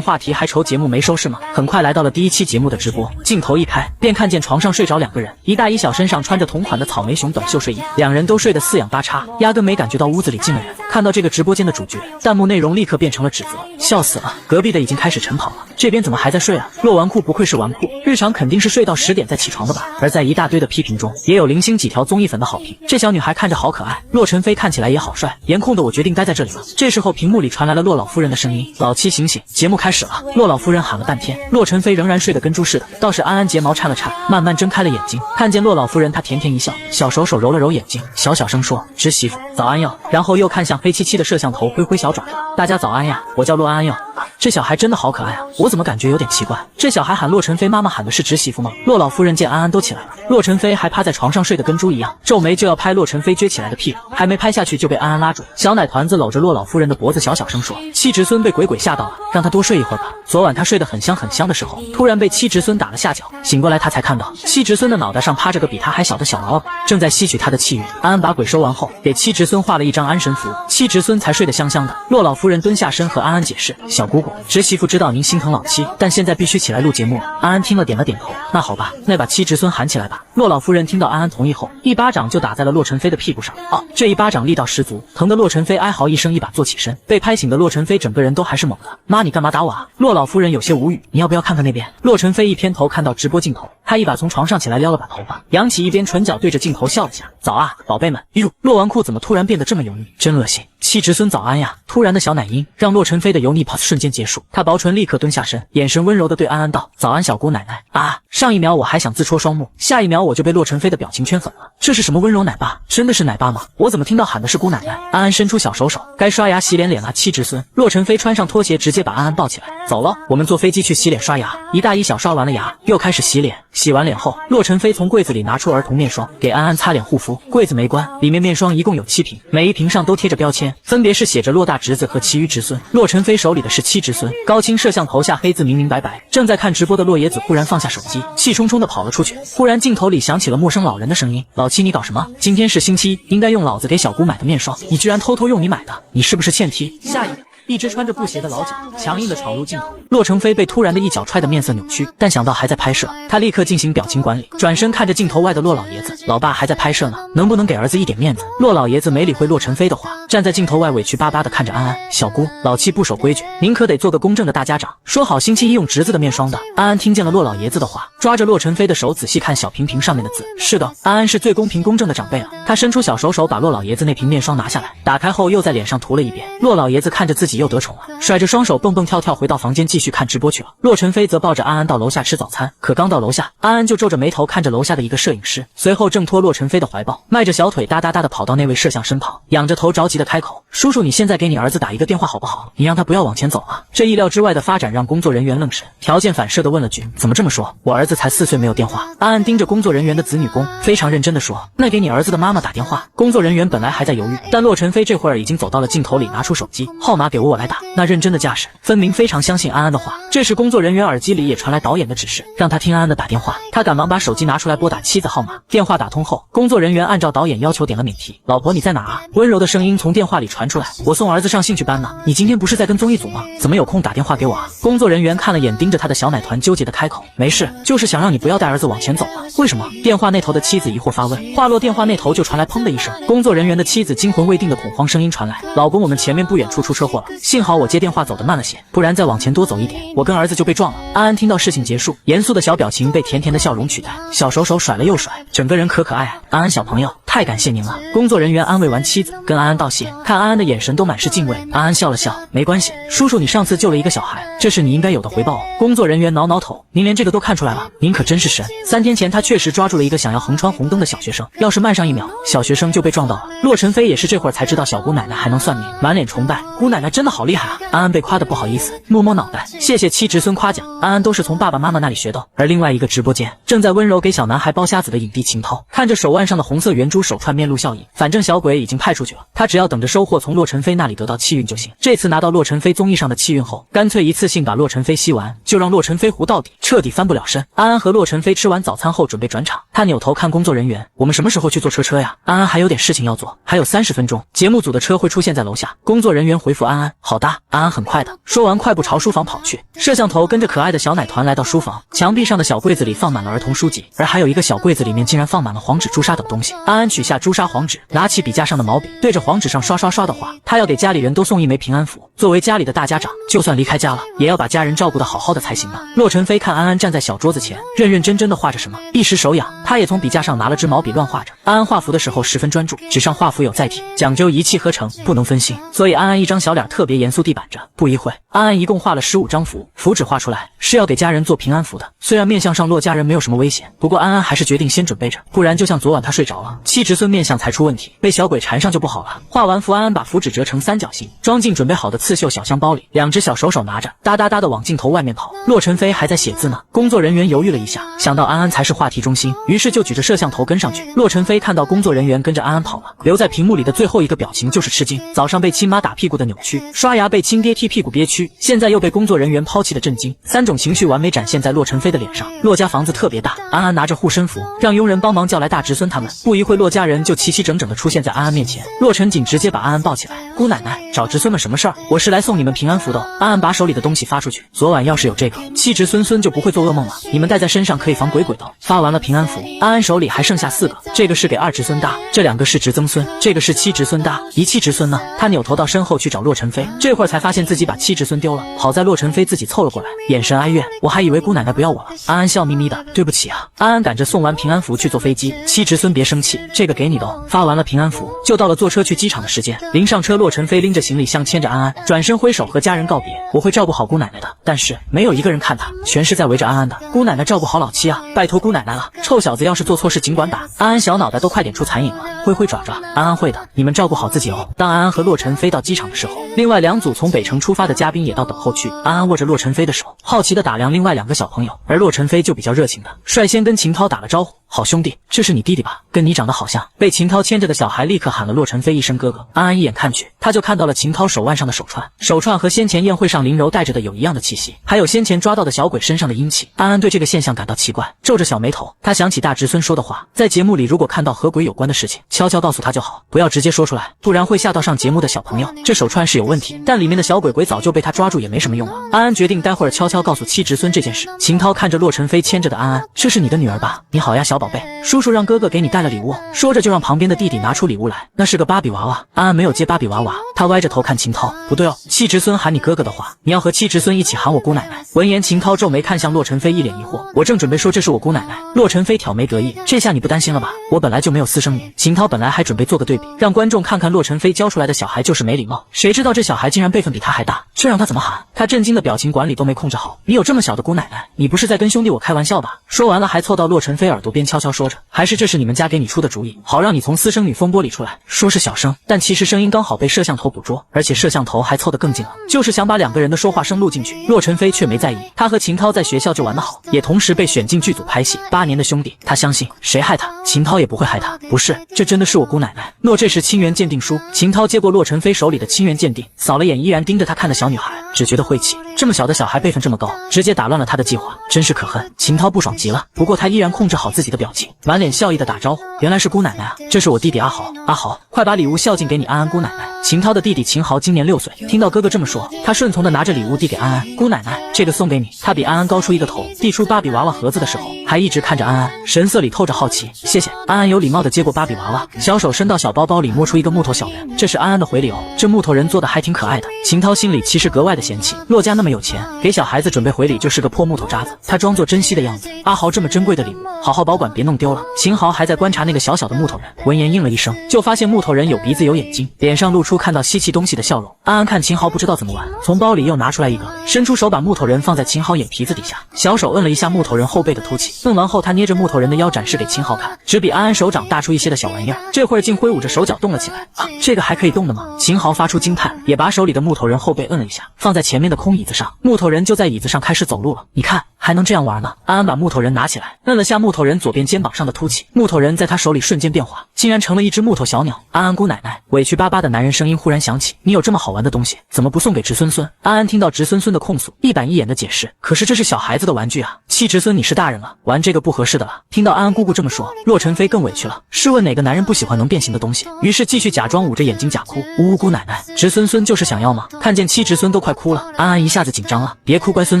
话题，还愁节目没收视吗？很快来到了第1期节目的直播，镜头一开，便看见床上睡着2个人，一大一小身上穿着同款的草莓熊短袖睡衣，两人都睡得四仰八叉，压根没感觉到屋子里进了人。看到这个直播间的主角，弹幕内容立刻变成了指责，笑死了，隔壁的已经开始晨跑了，这边怎么还在睡啊？洛纨绔不愧是纨绔，日常肯定是睡到10点再起床的吧？而在一大堆的批评中，也有零星几条综艺粉的好评，这小女孩看着好可爱，洛尘飞看起来也好帅，颜控的我决定待在这里了。这时候屏幕里传来了洛老夫人的声音，老七醒醒，节目开始了。洛老夫人喊了半天，洛尘飞仍然睡得跟猪似的，倒是安安睫毛颤了颤，慢慢睁开了眼睛，看见洛老夫人，她甜甜一笑，小手手揉了揉眼睛，小声说，侄媳妇早安哟，然后又看向黑漆漆的摄像头，挥挥小爪，大家早安呀，我叫洛安安哟。这小孩真的好可爱啊，我怎么感觉有点奇怪，这小孩喊洛尘飞妈妈喊的是侄媳妇吗？洛老夫人见安安都起来了，洛尘飞还趴在床上睡得跟猪一样，皱眉就要拍洛尘飞撅起来的屁股，还没拍下去就被安安拉住，小奶团子搂着洛老夫人的脖子，小声说，七侄孙被鬼吓到了，让他多睡一会儿吧。昨晚他睡得很香的时候，突然被七侄孙打了下脚，醒过来他才看到七侄孙的脑袋上趴着个比他还小的小娃娃，正在吸取他的气运。安安把鬼收完后，给七侄孙画了一张安神符，七侄孙才睡得香的。洛老夫人蹲下身和安安解释，小姑姑，侄媳妇知道您心疼老七，但现在必须起来录节目了。安安听了点了点头，那好吧，那把七侄孙喊起来吧。洛老夫人听到安安同意后，一巴掌就打在了洛尘飞的屁股上，这一巴掌力道十足，疼得洛尘飞哀嚎一声，一把坐起身。被拍醒的洛尘飞整个人都还是懵的，妈你干嘛打我啊？洛老夫人有些无语，你要不要看看那边？洛尘飞一偏头看到直播镜头，他一把从床上起来，撩了把头发，扬起一边唇角，对着镜头笑了下，早啊宝贝们。哟，洛纨绔怎么突然变得这么油腻，真恶心。七侄孙早安呀！突然的小奶音让洛尘飞的油腻 pass 瞬间结束，他薄唇立刻蹲下身，眼神温柔的对安安道，早安小姑奶奶啊！上一秒我还想自戳双目，下一秒我就被洛尘飞的表情圈粉了，这是什么温柔奶爸？真的是奶爸吗？我怎么听到喊的是姑奶奶？安安伸出小手手，该刷牙洗脸啊七侄孙。洛尘飞穿上拖鞋直接把安安抱起来，走了，我们坐飞机去洗脸刷牙。一大一小刷完了牙，又开始洗脸。洗完脸后，洛尘飞从柜子里拿出儿童面霜，给安安擦脸护肤。柜子没关，里面面霜一共有7瓶，每一瓶上都贴着标签，分别是写着洛大侄子和其余侄孙。洛尘飞手里的是七侄孙，高清摄像头下黑字明明白白。正在看直播的洛爷子忽然放下手机，气冲冲地跑了出去。忽然镜头里响起了陌生老人的声音，老七你搞什么？今天是星期一，应该用老子给小姑买的面霜，你居然偷偷用你买的，你是不是欠踢？下一秒，一只穿着布鞋的老脚强硬地闯入镜头，洛尘飞被突然的一脚踹得面色扭曲，但想到还在拍摄，他立刻进行表情管理，转身看着镜头外的洛老爷子，老爸还在拍摄呢，能不能给儿子一点面子？洛老爷子没理会洛尘飞的话，站在镜头外委屈巴巴地看着安安，小姑，老七不守规矩，您可得做个公正的大家长，说好星期一用侄子的面霜的。安安听见了洛老爷子的话，抓着洛尘飞的手仔细看小瓶瓶上面的字，是的，安安是最公平公正的长辈了。他伸出小手手把洛老爷子那瓶面霜拿下来，打开后又在脸上涂了一遍。洛老爷子看着自己又得宠了，甩着双手蹦蹦跳跳回到房间继续看直播去了。洛尘飞则抱着安安到楼下吃早餐，可刚到楼下，安安就皱着眉头看着楼下的一个摄影师，随后挣脱洛尘飞的怀抱，迈着小腿哒哒哒的跑到那位摄像身旁，仰着头着急的开口，叔叔你现在给你儿子打一个电话好不好？你让他不要往前走啊。这意料之外的发展让工作人员愣神，条件反射的问了句，怎么这么说？我儿子才4岁没有电话。安安盯着工作人员的子女宫，非常认真的说，那给你儿子的妈妈打电话。工作人员本来还在犹豫，但洛尘飞这会儿已经走到了镜头里，拿出手机，号码给我来打。那认真的架势分明非常相信安安的话。这时工作人员耳机里也传来导演的指示，让他听安安的打电话。他赶忙把手机拿出来拨打妻子号码，电话打通后，工作人员按照导演要求点了免提，老婆你在哪啊？温柔的声音从从电话里传出来，我送儿子上兴趣班呢，你今天不是在跟综艺组吗？怎么有空打电话给我啊？工作人员看了眼盯着他的小奶团，纠结的开口，没事，就是想让你不要带儿子往前走了。为什么？电话那头的妻子疑惑发问，话落电话那头就传来砰的一声，工作人员的妻子惊魂未定的恐慌声音传来，老公，我们前面不远处出车祸了，幸好我接电话走得慢了些，不然再往前多走一点，我跟儿子就被撞了。安安听到事情结束，严肃的小表情被甜甜的笑容取代，小手手甩了又甩，整个人可可爱爱。安安小朋友，太感谢您了。工作人员安慰完妻子，跟安安道谢，看安安的眼神都满是敬畏。安安笑了笑，没关系，叔叔你上次救了一个小孩，这是你应该有的回报哦。工作人员挠挠头，您连这个都看出来了，您可真是神。3天前他确实抓住了一个想要横穿红灯的小学生，要是慢上1秒，小学生就被撞到了。洛尘飞也是这会儿才知道小姑奶奶还能算命，满脸崇拜，姑奶奶真的好厉害啊。安安被夸得不好意思，摸摸脑袋，谢谢七侄孙夸奖，安安都是从爸爸妈妈那里学的。而另外一个直播间，正在温柔给小男孩剥虾子的影帝秦涛，看着手腕上的红色圆珠手串面露笑意，反正小鬼已经派出去了，他只要等着收获从洛尘飞那里得到气运就行。这次拿到洛尘飞综艺上的气运后，干脆一次性把洛尘飞吸完，就让洛尘飞糊到底，彻底翻不了身。安安和洛尘飞吃完早餐后准备转场，他扭头看工作人员，我们什么时候去坐车呀？安安还有点事情要做，还有30分钟，节目组的车会出现在楼下。工作人员回复安安，好的。安安很快的说完，快步朝书房跑去。摄像头跟着可爱的小奶团来到书房，墙壁上的小柜子里放满了儿童书籍，而还有一个小柜子里面竟然放满了黄纸、朱砂等东西。安安取下朱砂黄纸，拿起笔架上的毛笔，对着黄纸上刷刷刷的画。他要给家里人都送一枚平安符，作为家里的大家长，就算离开家了，也要把家人照顾得好好的才行吧。洛尘飞看安安站在小桌子前，认认真真的画着什么，一时手痒，他也从笔架上拿了支毛笔乱画着。安安画符的时候十分专注，纸上画符有载体，讲究一气呵成，不能分心，所以安安一张小脸特别严肃地板着。不一会，安安一共画了15张符，符纸画出来是要给家人做平安符的。虽然面相上洛家人没有什么危险，不过安安还是决定先准备着，不然就像昨晚他睡着了，七侄孙面相才出问题，被小鬼缠上就不好了。画完符，安安把符纸折成三角形，装进准备好的刺绣小香包里，两只小手手拿着，哒哒哒的往镜头外面跑。洛尘飞还在写字呢，工作人员犹豫了一下，想到安安才是话题中心，于是就举着摄像头跟上去。洛尘飞看到工作人员跟着安安跑了，留在屏幕里的最后一个表情就是吃惊，早上被亲妈打屁股的扭曲，刷牙被亲爹踢屁股憋屈，现在又被工作人员抛弃的震惊，3种情绪完美展现在洛尘飞的脸上。洛家房子特别大，安安拿着护身符，让佣人帮忙叫来大侄孙他们。不一会，洛家人就齐齐整整的出现在安安面前。洛尘锦直接把安安抱起来，姑奶奶找侄孙们什么事儿？我是来送你们平安符的。安安把手里的东西发出去，昨晚要是有这个，七侄孙就不会做噩梦了，你们带在身上可以防鬼的。发完了平安符，安安手里还剩下4个，这个是给2侄孙大，这2个是侄曾孙，这个是7侄孙大。一7侄孙呢？他扭头到身后去找洛尘飞，这会儿才发现自己把7侄孙丢了。好在洛尘飞自己凑了过来，眼神哀怨，我还以为姑奶奶不要我了。安安笑眯眯的，对不起啊。安安赶着送完平安符去坐飞机，7侄孙别生气，这个给你的哦。发完了平安符，就到了坐车去机场的时间。临上车，洛尘飞拎着行李箱牵着安安，转身挥手和家人告别，我会照顾好姑奶奶的。但是没有一个人看他，全是在围着安安的。姑奶奶照顾好老七啊，拜托姑奶奶了，臭小子要是做错事尽管打。安安小脑袋都快点出残影了，挥爪爪，安安会的，你们照顾好自己哦。当安安和洛尘飞到机场的时候，另外2组从北城出发的嘉宾也到等候区。安安握着洛尘飞的手，好奇的打量另外2个小朋友，而洛尘飞就比较热情的率先跟秦涛打了招呼，好兄弟，这是你弟弟吧？跟你长得好像。被秦涛牵着的小孩立刻喊了洛尘飞一声哥哥。安安一眼看去，他就看到了秦涛手腕上的手串和先前宴会上林柔带着的有一样的气息，还有先前抓到的小鬼身上的阴气。安安对这个现象感到奇怪，皱着小眉头。他想起大侄孙说的话，在节目里如果看到和鬼有关的事情，悄悄告诉他就好，不要直接说出来，不然会吓到上节目的小朋友。这手串是有问题，但里面的小鬼早就被他抓住，也没什么用了。安安决定待会儿悄悄告诉7侄孙这件事。秦涛看着洛尘飞牵着的安安，这是你的女儿吧？你好呀，小宝贝，叔叔让哥哥给你带了礼物。说着就让旁边的弟弟拿出礼物来，那是个芭比娃娃。安安没有接芭比娃娃，他歪着头看秦涛，不对哦，7侄孙喊你哥哥的话，你要和7侄孙一起喊我姑奶奶。闻言，秦涛皱眉看向洛尘飞，一脸疑惑，我正准备说这是我姑奶奶。洛尘飞挑眉得意，这下你不担心了吧？我本来就没有私生女。秦涛本来还准备做个对比，让观众看看洛尘飞教出来的小孩就是没礼貌，谁知道这小孩竟然辈分比他还大，这让他怎么喊？他震惊的表情管理都没控制好，你有这么小的姑奶奶？你不是在跟兄弟我开玩笑吧？说完了还凑到洛尘飞耳朵边悄悄说着，还是这是你们家给你出的主意，好让你从私生女风波里出来。说是小声，但其实声音刚好被摄像头捕捉，而且摄像头还凑得更近了，就是想把2个人的说话声录进去。洛尘飞却没在意，他和秦涛在学校就玩得好，也同时被选进剧组拍戏，8年的兄弟，他相信谁害他，秦涛也不会害他。不是，这真的是我姑奶奶。诺，这是亲缘鉴定书。秦涛接过洛尘飞手里的亲缘鉴定，扫了眼依然盯着他看的小女孩，只觉得晦气，这么小的小孩辈分这么高，直接打乱了他的计划，真是可恨。秦涛不爽极了，不过他依然控制好自己的表情，满脸笑意的打招呼，原来是姑奶奶啊，这是我弟弟阿豪，阿豪，快把礼物孝敬给你安安姑奶奶。秦涛的弟弟秦豪今年6岁，听到哥哥这么说，他顺从的拿着礼物递给安安。姑奶奶，这个送给你。他比安安高出一个头，递出芭比娃娃盒子的时候，还一直看着安安，神色里透着好奇。谢谢。安安有礼貌的接过芭比娃娃，小手伸到小包包里摸出一个木头小人，这是安安的回礼哦。这木头人做的还挺可爱的。秦涛心里其实格外的嫌弃，骆家那么有钱，给小孩子准备回礼就是个破木头渣子。他装作珍惜的样子，阿豪这么珍贵的礼物，好好保管，别弄丢了。秦豪还在观察那个小小的木头人，闻言应了一声，就发现木头人有鼻子有眼睛，脸上露出看到稀奇东西的笑容。安安看秦豪不知道怎么玩，从包里又拿出来一个，伸出手把木头人放在秦豪眼皮子底下，小手摁了一下木头人后背的凸起，摁完后他捏着木头人的腰展示给秦豪看，只比安安手掌大出一些的小玩意儿，这会儿竟挥舞着手脚动了起来。啊，这个还可以动的吗？秦豪发出惊叹，也把手里的木头人后背摁了一下，放在前面的空椅子上，木头人就在椅子上开始走路了。你看，还能这样玩呢。安安把木头人拿起来，摁了下木头人左边肩膀上的凸起，木头人在他手里瞬间变化，竟然成了一只木头小鸟。安安姑奶奶，委屈巴巴的男人声音忽然响起，你有这么好玩的东西，怎么不送给侄孙孙？安安听到侄孙孙的控诉，一板一眼的解释，可是这是小孩子的玩具啊，七侄孙你是大人了，玩这个不合适的了。听到安安姑姑这么说，洛尘飞更委屈了，试问哪个男人不喜欢能变形的东西？于是继续假装捂着眼睛假哭，呜呜姑奶奶，侄孙孙就是想要吗？看见七侄孙都快哭了，安安一下子紧张了，别哭乖孙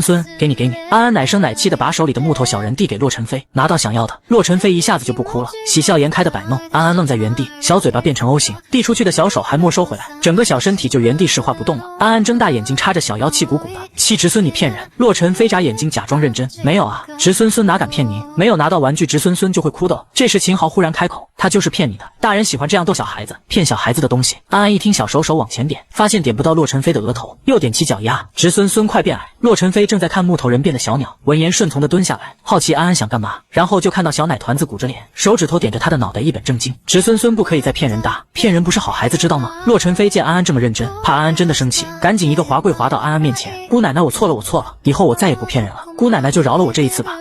孙，给你。安安奶声奶气的把手里的木头小人递给洛尘飞，拿到想要的，洛尘飞一下子就不哭了，喜笑颜开的摆弄。安安愣在原地，小嘴巴变成 O 型，递出去的小手还没收回来，整个小身体就原地石化不动了。安安睁大眼睛插着小腰气鼓鼓的，七侄孙你骗人！洛尘飞眨眼睛假装认真，没有啊，侄孙孙哪敢骗您？没有拿到玩具侄孙孙就会哭的。这时秦豪忽然开口，他就是骗你的，大人喜欢这样逗小孩子，骗小孩子的东西。安安一听，小手往前点，发现点不到洛尘飞的额头，又点起脚丫，侄孙孙快变矮。洛尘飞正在看木头人变的小鸟，闻言顺从的蹲下来，好奇安安想干嘛，然后就看到小奶团子鼓着脸，手指头点着他的脑袋，一本正经。侄孙孙不可以再骗人的，骗人不是好孩子知道吗？洛尘飞见安安这么认真，怕安安真的生气，赶紧一个滑跪滑到安安面前，姑奶奶我错了，以后我再也不骗人了，姑奶奶就饶了我这一次吧。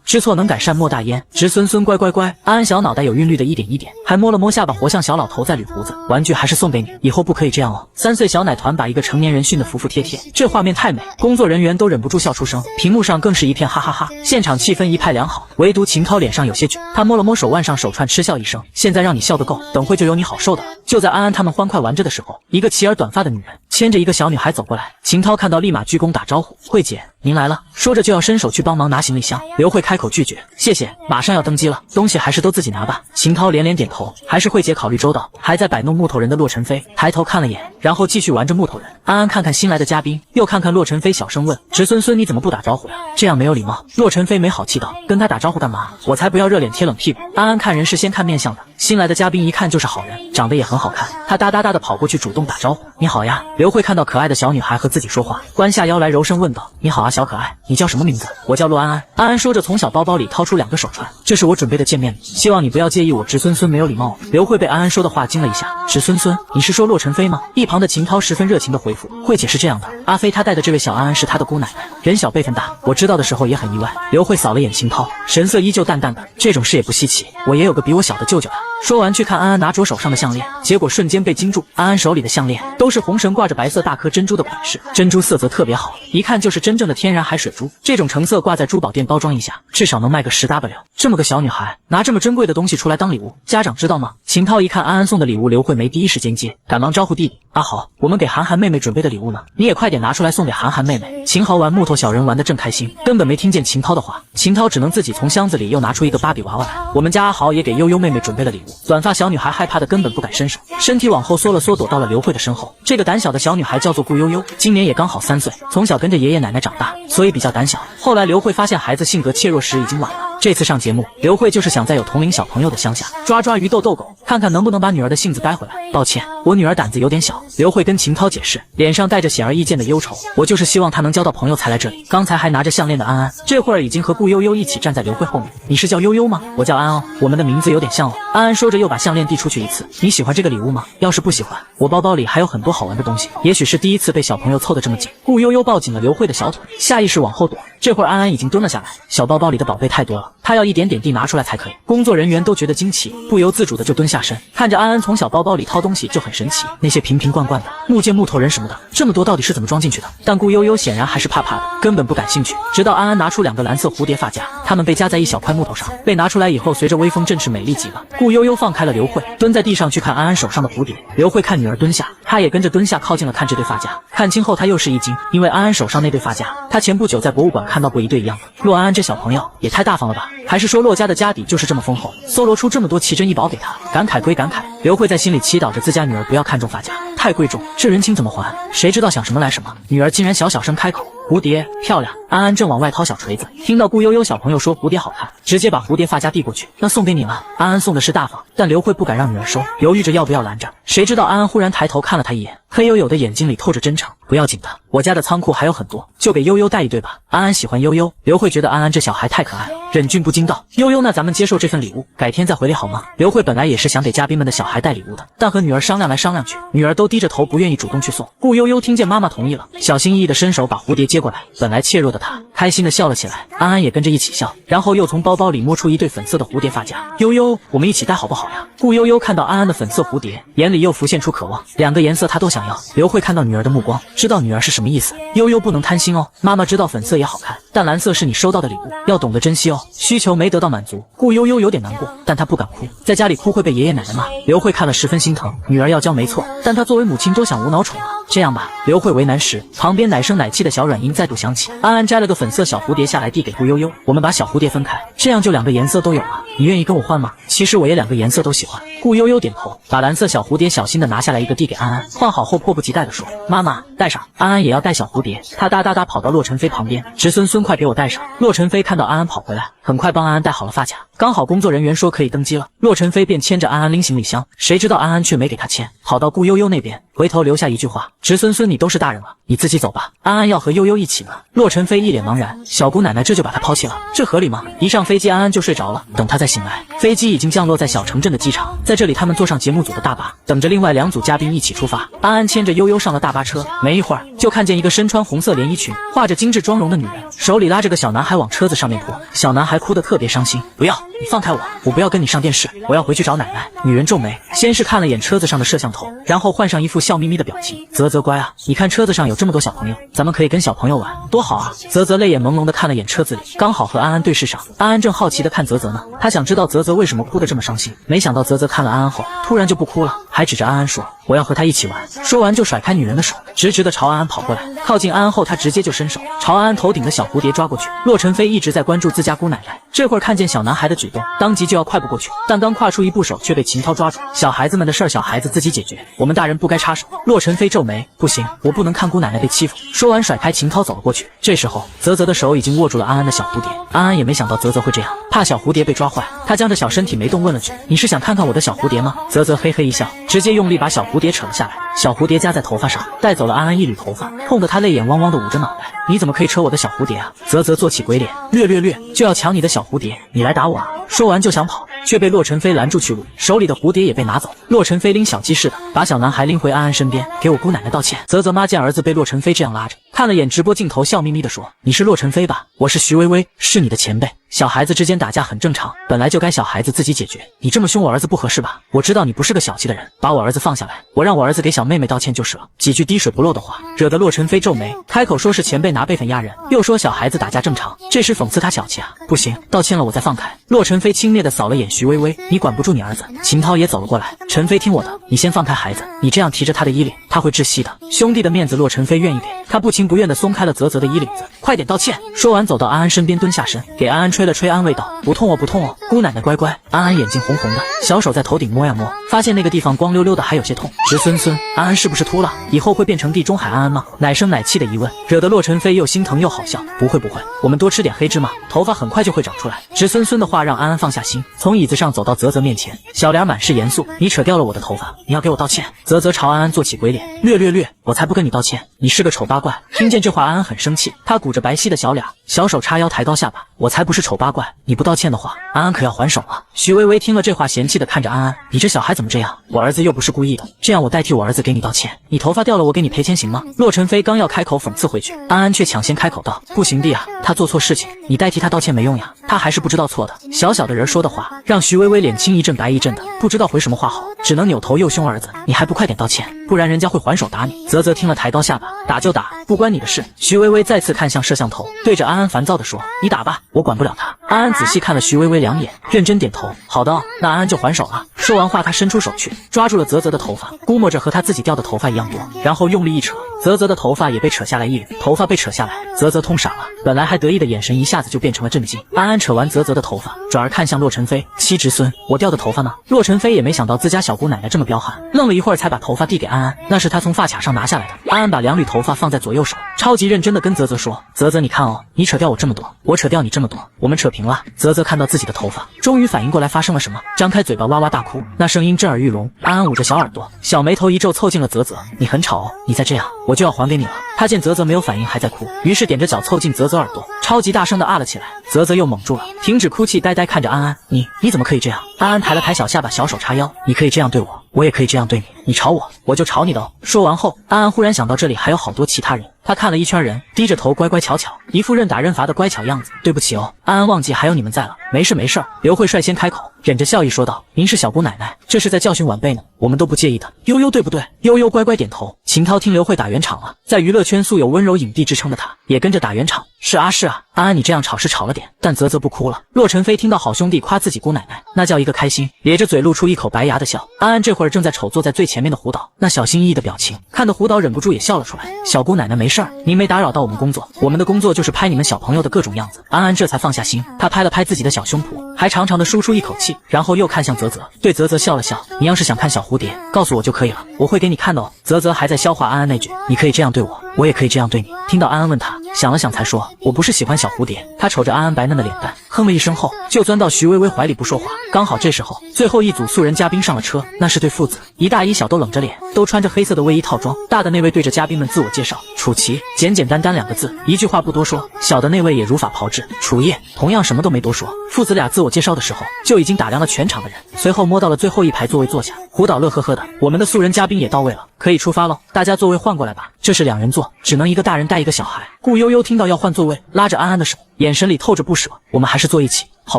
知错能改善莫大焉，侄孙孙乖。安安小脑袋有韵律的一点一点，还摸了摸下巴，活像小老头在捋胡子。玩具还是送给你，以后不可以这样哦。3岁小奶团把一个成年人训得服服帖帖，这画面太美，工作人员都忍不住笑出声，屏幕上更是一片哈哈哈，现场气氛一派良好，唯独秦涛脸上有些囧，他摸了摸手腕上手串，嗤笑一声，现在让你笑个够，等会就有你好受的了。就在安安他们欢快玩着的时候，一个齐耳短发的女人牵着一个小女孩走过来，秦涛看到立马鞠躬打招呼，慧姐您来了，说着就要伸手去帮忙拿行李箱。刘慧开口拒绝，谢谢，马上要登机了，东西还是都自己拿吧。秦涛连连点头，还是慧姐考虑周到。还在摆弄木头人的洛尘飞抬头看了眼，然后继续玩着木头人。安安看看新来的嘉宾，又看看洛尘飞，小声问，侄孙孙你怎么不打招呼呀？这样没有礼貌。洛尘飞没好气道，跟他打招呼干嘛？我才不要热脸贴冷屁股。安安看人是先看面相的，新来的嘉宾一看就是好人，长得也很好看，他哒哒哒的跑过去主动打招呼，你好呀。刘慧看到可爱的小女孩和自己说话，弯下腰来柔声问道，你好啊小可爱，你叫什么名字？我叫洛安安。安安说着从小包包里掏出2个手串，这是我准备的见面礼，希望你不要介意我侄孙孙没有礼貌哦。刘慧被安安说的话惊了一下，侄孙孙，你是说洛尘飞吗？一旁的秦涛十分热情的回复，慧姐是这样的，阿飞他带的这位小安安是他的姑奶奶，人小辈分大，我知道的时候也很意外。刘慧扫了眼秦涛，神色依旧淡淡的，这种事也不稀奇，我也有个比我小的舅舅的。说完去看安安拿着手上的项链，结果瞬间被惊住，安安手里的项链都是红绳挂着白色大颗珍珠的款式，珍珠色泽特别好，一看就是真正的天然海水珠，这种成色挂在珠宝店包装一下，至少能卖个10W。这么个小女孩拿这么珍贵的东西出来当礼物，家长知道吗？秦涛一看安安送的礼物，刘慧梅第一时间接，赶忙招呼弟弟，阿豪，我们给韩寒妹妹准备的礼物呢，你也快点拿出来送给韩寒妹妹。秦豪玩木头小人玩得正开心，根本没听见秦涛的话，秦涛只能自己从箱子里又拿出一个芭比娃娃来。我们家阿豪也给悠悠妹妹准备了礼物，短发小女孩害怕的根本不敢伸手，身体往后缩了缩，躲到了刘慧的身后。这个胆小的小女孩叫做顾悠悠，今年也刚好3岁，从小跟着爷爷奶奶长大，所以比较胆小。后来刘慧发现孩子性格怯弱时已经晚了，这次上节目，刘慧就是想在有同龄小朋友的乡下抓鱼逗狗，看看能不能把女儿的性子带回来。抱歉，我女儿胆子有点小。刘慧跟秦涛解释，脸上带着显而易见的忧愁，我就是希望她能交到朋友才来这里。刚才还拿着项链的安安，这会儿已经和顾悠悠一起站在刘慧后面。你是叫悠悠吗？我叫安哦，我们的名字有点像哦。安安说着又把项链递出去一次，你喜欢这个礼物吗？要是不喜欢，我包包里还有很多好玩的东西。也许是第一次被小朋友凑得这么紧，顾悠悠抱紧了刘慧的小腿，下意识往后躲。这会儿安安已经蹲了下来，小包包里的宝贝太多了，他要一点点地拿出来才可以。工作人员都觉得惊奇，不由自主的就蹲下身，看着安安从小包包里掏东西就很神奇，那些瓶瓶罐罐的木剑、木头人什么的，这么多到底是怎么装进去的？但顾悠悠显然还是怕怕的，根本不感兴趣。直到安安拿出2个蓝色蝴蝶发夹，它们被夹在一小块木头上，被拿出来以后，随着微风振翅，美丽极了。顾悠悠放开了刘慧，蹲在地上去看安安手上的蝴蝶。刘慧看女儿蹲下，她也跟着蹲下，靠近了看这对发夹。看清后，她又是一惊，因为安安手上那对发夹，她前不久在博物馆看到过一对一样的。洛安安这小朋友也太大方了吧？还是说洛家的家底就是这么丰厚，搜罗出这么多奇珍异宝给他？感慨归感慨，刘慧在心里祈祷着自家女儿不要看中发夹，太贵重，这人情怎么还？谁知道想什么来什么，女儿竟然小小声开口：蝴蝶漂亮。安安正往外掏小锤子，听到顾悠悠小朋友说蝴蝶好看，直接把蝴蝶发夹递过去，那送给你了。安安送的是大方，但刘慧不敢让女儿收，犹豫着要不要拦着。谁知道安安忽然抬头看了她一眼，黑黝黝的眼睛里透着真诚。不要紧的，我家的仓库还有很多，就给悠悠带一对吧。安安喜欢悠悠，刘慧觉得安安这小孩太可爱了，忍俊不禁道：悠悠，那咱们接受这份礼物，改天再回礼好吗？刘慧本来也是想给嘉宾们的小孩带礼物的，但和女儿商量来商量去，女儿都低着头不愿意主动去送。顾悠悠听见妈妈同意了，小心翼翼的伸手把蝴蝶接过来，本来怯弱的她开心的笑了起来，安安也跟着一起笑，然后又从包包里摸出一对粉色的蝴蝶发夹。悠悠，我们一起戴好不好呀？顾悠悠看到安安的粉色蝴蝶，眼里又浮现出渴望，2个颜色她都想要。刘慧看到女儿的目光，知道女儿是什么意思。悠悠不能贪心哦，妈妈知道粉色也好看，但蓝色是你收到的礼物，要懂得珍惜哦。需求没得到满足，顾悠悠有点难过，但她不敢哭，在家里哭会被爷爷奶奶骂。刘慧看了十分心疼，女儿要教没错，但她作为母亲都想无脑宠啊。这样吧，刘慧为难时，旁边奶声奶气的小软音再度响起。安安摘了个粉色小蝴蝶下来递给顾悠悠，我们把小蝴蝶分开，这样就2个颜色都有了，你愿意跟我换吗？其实我也2个颜色都喜欢。顾悠悠点头，把蓝色小蝴蝶小心的拿下来一个递给安安，换好后迫不及待的说：妈妈带上。安安也要带小蝴蝶，她哒哒哒跑到洛尘飞旁边，侄孙孙快给我带上。洛尘飞看到安安跑回来，很快帮安安戴好了发夹，刚好工作人员说可以登机了，洛尘飞便牵着安安拎行李箱，谁知道安安却没给他牵，跑到顾悠悠那边，回头留下一句话：侄孙孙你都是大人了，你自己走吧，安安要和悠悠一起呢。洛尘飞一脸茫然，小姑奶奶这就把他抛弃了，这合理吗？一上飞机安安就睡着了，等他再醒来，飞机已经降落在小城镇的机场，在这里他们坐上节目组的大巴，等着另外2组嘉宾一起出发。安安牵着悠悠上了大巴车，没一会儿就看见一个身穿红色连衣裙、画着精致妆容的女人，手里拉着个小男孩往车子上面拖，小男孩哭得特别伤心，不要，你放开我，我不要跟你上电视，我要回去找奶奶。女人皱眉，先是看了眼车子上的摄像头，然后换上一副笑眯眯的表情，泽泽乖啊，你看车子上有这么多小朋友，咱们可以跟小朋友玩，多好啊。泽泽泪眼朦胧的看了眼车子里，刚好和安安对视上，安安正好奇的看泽泽呢，他想知道泽泽为什么哭得这么伤心，没想到泽泽看了安安后突然就不哭了，还指着安安说我要和他一起玩，说完就甩开女人的手，直直的朝安安跑过来，靠近安安后他直接就伸手朝安安头顶的小蝴蝶抓过去。洛尘飞一直在关注自家姑奶奶，这会儿看见小男孩的举动，当即就要快步过去，但刚跨出一步手却被秦涛抓住，小孩子们的事儿小孩子自己解决，我们大人不该插手。洛尘飞皱眉，不行，我不能看姑奶奶被欺负，说完甩开秦涛走了过去。这时候泽泽的手已经握住了安安的小蝴蝶，安安也没想到泽泽会这样，怕小蝴蝶被抓坏，他僵着小身体没动，问了句你是想看看我的小蝴蝶吗？泽泽嘿嘿一笑，直接用力把小蝴蝶扯了下来，小蝴蝶夹在头发上，带走了安安一缕头发，痛得他泪眼汪汪的捂着脑袋，你怎么可以扯我的小蝴蝶啊？泽泽做起鬼脸，略就要抢你的小蝴蝶，你来打我啊！说完就想跑，却被洛尘飞拦住去路，手里的蝴蝶也被拿走。洛尘飞拎小鸡似的把小男孩拎回安安身边，给我姑奶奶道歉。泽泽妈见儿子被洛尘飞这样拉着，看了眼直播镜头，笑眯眯的说：你是洛尘飞吧？我是徐薇薇，是你的前辈。小孩子之间打架很正常，本来就该小孩子自己解决，你这么凶我儿子不合适吧？我知道你不是个小气的人，把我儿子放下来，我让我儿子给小妹妹道歉就是了。几句滴水不漏的话，惹得洛尘飞皱眉，开口说是前辈拿辈分压人，又说小孩子打架正常，这时讽刺他小气啊！不行，道歉了我再放开。洛尘飞轻蔑的扫了眼徐薇薇，你管不住你儿子。秦涛也走了过来，陈飞听我的，你先放开孩子，你这样提着他的衣领，他会窒息的。兄弟的面子洛尘飞愿意给，他不情不愿的松开了泽泽的衣领子，快点道歉。说完走到安安身边蹲下身，给安安吹了吹，安慰道：不痛哦不痛哦，姑奶奶乖乖。安安眼睛红红的，小手在头顶摸呀摸，发现那个地方光溜溜的还有些痛。侄孙孙，安安是不是秃了？以后会变成地中海安安吗？奶声奶气的疑问，惹得洛尘飞又心疼又好笑。不会，我们多吃点黑芝麻，头发很快就会长出来。侄孙孙的话让安安放下心，从椅子上走到泽泽面前，小脸满是严肃，你扯掉了我的头发，你要给我道歉。泽泽朝安安做起鬼脸，略，我才不跟你道歉，你是个丑八怪，听见这话，安安很生气，她鼓着白皙的小脸，小手叉腰，抬高下巴。我才不是丑八怪，你不道歉的话，安安可要还手了。许薇薇听了这话，嫌弃的看着安安，你这小孩怎么这样？我儿子又不是故意的，这样我代替我儿子给你道歉，你头发掉了，我给你赔钱行吗？洛尘飞刚要开口讽刺回去，安安却抢先开口道，不行的啊，他做错事情，你代替他道歉没用呀，他还是不知道错的。小小的人说的话，让徐薇薇脸青一阵白一阵的，不知道回什么话好，只能扭头又凶儿子，你还不快点道歉，不然人家会还手打你。啧啧听了抬高下巴，打就打，不关你的事。徐薇薇再次看向摄像头，对着安安烦躁地说，你打吧，我管不了他。安安仔细看了徐薇薇两眼，认真点头，好的，那安安就还手了。说完话，他伸出手去抓住了啧啧的头发，估摸着和他自己掉的头发一样多，然后用力一扯，啧啧的头发也被扯下来一缕，头发被扯下来，啧啧痛傻了，本来还得意的眼神一下子就变成了震惊。安安扯完啧啧的头发，转而看向洛尘飞，七侄孙，我掉的头发呢？洛尘飞也没想到自家小姑奶奶这么彪悍，愣了一会儿才把头发递给安安，那是他从发卡上拿下来的。安安把两缕头发放在左右手，超级认真的跟啧啧说，啧啧你看哦，你扯掉我这么多，我扯掉你这么多，我们扯平了。啧啧看到自己的头发，终于反应过来发生了什么，张开嘴巴哇哇大哭，那声音震耳欲聋。安安捂着小耳朵，小眉头一皱，凑近了啧啧，你很吵哦，你再这样我就要还给你了。他见啧啧没有反应，还在哭，于是踮着脚凑近啧啧耳朵，超级大声的啊了起来。啧啧又蒙住了，停止哭泣，呆呆看着安安，你怎么可以这样？安安抬了抬小下巴，小手叉腰，你可以这样对我，我也可以这样对你，你吵我，我就吵你的哦。说完后，安安忽然想到这里还有好多其他人，他看了一圈人，低着头乖乖巧巧，一副认打认罚的乖巧样子。对不起哦，安安忘记还有你们在了。没事没事。刘慧率先开口，忍着笑意说道，您是小姑奶奶，这是在教训晚辈呢，我们都不介意的。悠悠对不对？悠悠乖乖点头。秦涛听刘慧打圆场了，在娱乐圈素有温柔影帝之称的他，也跟着打圆场。是啊是啊，安安你这样吵是吵了点，但啧啧不哭了。洛尘飞听到好兄弟夸自己姑奶奶，那叫一个开心，咧着嘴露出一口白牙的笑。安安这会儿正在瞅坐在最前面的胡导，那小心翼翼的表情，看得胡导忍不住也笑了出来。小姑奶奶没事儿，您没打扰到我们工作，我们的工作就是拍你们小朋友的各种样子。安安这才放下心，他拍了拍自己的小胸脯，还长长的舒出一口气，然后又看向啧啧，对啧啧笑了笑，你要是想看小蝴蝶，告诉我就可以了，我会给你看的哦。啧啧还在消化安安那句，你可以这样对我，我也可以这样对你。听到安安问他，想了想才说，我不是喜欢小蝴蝶。他瞅着安安白嫩的脸蛋，哼了一声后，就钻到徐薇薇怀里不说话。刚好这时候，最后一组素人嘉宾上了车，那是对父子，一大一小都冷着脸，都穿着黑色的卫衣套装。大的那位对着嘉宾们自我介绍，楚奇，简简单单2个字，一句话不多说。小的那位也如法炮制，楚烨同样什么都没多说。父子俩自我介绍的时候，就已经打量了全场的人，随后摸到了最后一排座位坐下。胡导乐呵呵的，我们的素人嘉宾也到位了，可以出发喽，大家座位换过来吧，这是2人座，只能一个大人带一个小孩。顾悠悠听到要换座位，拉着安安的手，眼神里透着不舍，我们还是坐一起好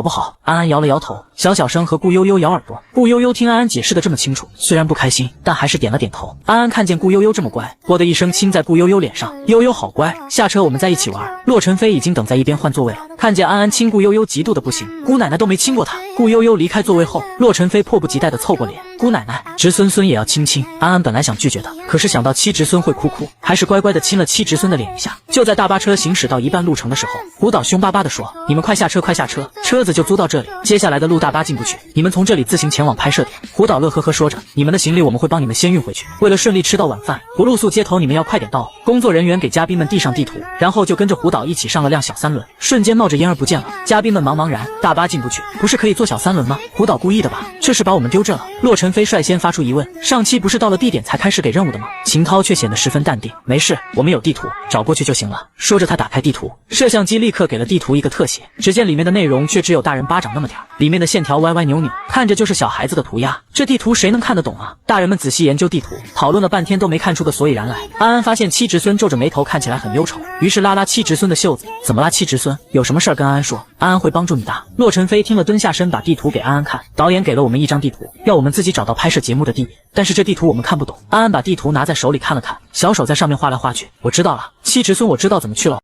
不好？安安摇了摇头，小小声和顾悠悠咬耳朵。顾悠悠听安安解释的这么清楚，虽然不开心，但还是点了点头。安安看见顾悠悠这么乖，啵的一声亲在顾悠悠脸上，悠悠好乖，下车我们在一起玩。洛尘飞已经等在一边换座位了，看见安安亲顾悠悠，嫉妒的不行，姑奶奶都没亲过他。顾悠悠离开座位后，洛尘飞迫不及待的凑过脸，姑奶奶，侄孙孙也要亲亲。安安本来想拒绝的，可是想到七侄孙会哭，还是乖乖的亲了七侄孙的脸一下。就在大巴车行驶到一半路程的时候，胡导凶巴巴的说，你们快下车快下车，车子就租到这里，接下来的路大巴进不去，你们从这里自行前往拍摄点。胡导乐呵呵说着，你们的行李我们会帮你们先运回去，为了顺利吃到晚饭，不露宿街头你们要快点到。工作人员给嘉宾们递上地图，然后就跟着胡导一起上了辆小3轮，瞬间冒着烟儿不见了。嘉宾们茫茫然，大巴进不去，不是可以坐小3轮吗？胡导故意的吧？这是把我们丢这了。洛尘飞率先发出疑问，上期不是到了地点才开始给任务的吗？秦涛却显得十分淡定，没事，我们有地图，找过去就行了。说着他打开地图，摄像机立刻给了地图一个特写，只见里面的内容却只有大人巴掌那么点儿，里面的线条歪歪扭扭，看着就是小孩子的涂鸦。这地图谁能看得懂啊？大人们仔细研究地图，讨论了半天都没看出个所以然来。安安发现七侄孙皱着眉头，看起来很忧愁，于是拉拉七侄孙的袖子，怎么啦七侄孙？有什么事儿跟安安说，安安会帮助你的。洛尘飞听了蹲下身把地图给安安看，导演给了我们一张地图，要我们自己找到拍摄节目的地点，但是这地图我们看不懂。安安把地图拿在手里看了看，小手在上面画来画去，我知道了，七侄孙我知道怎么去了。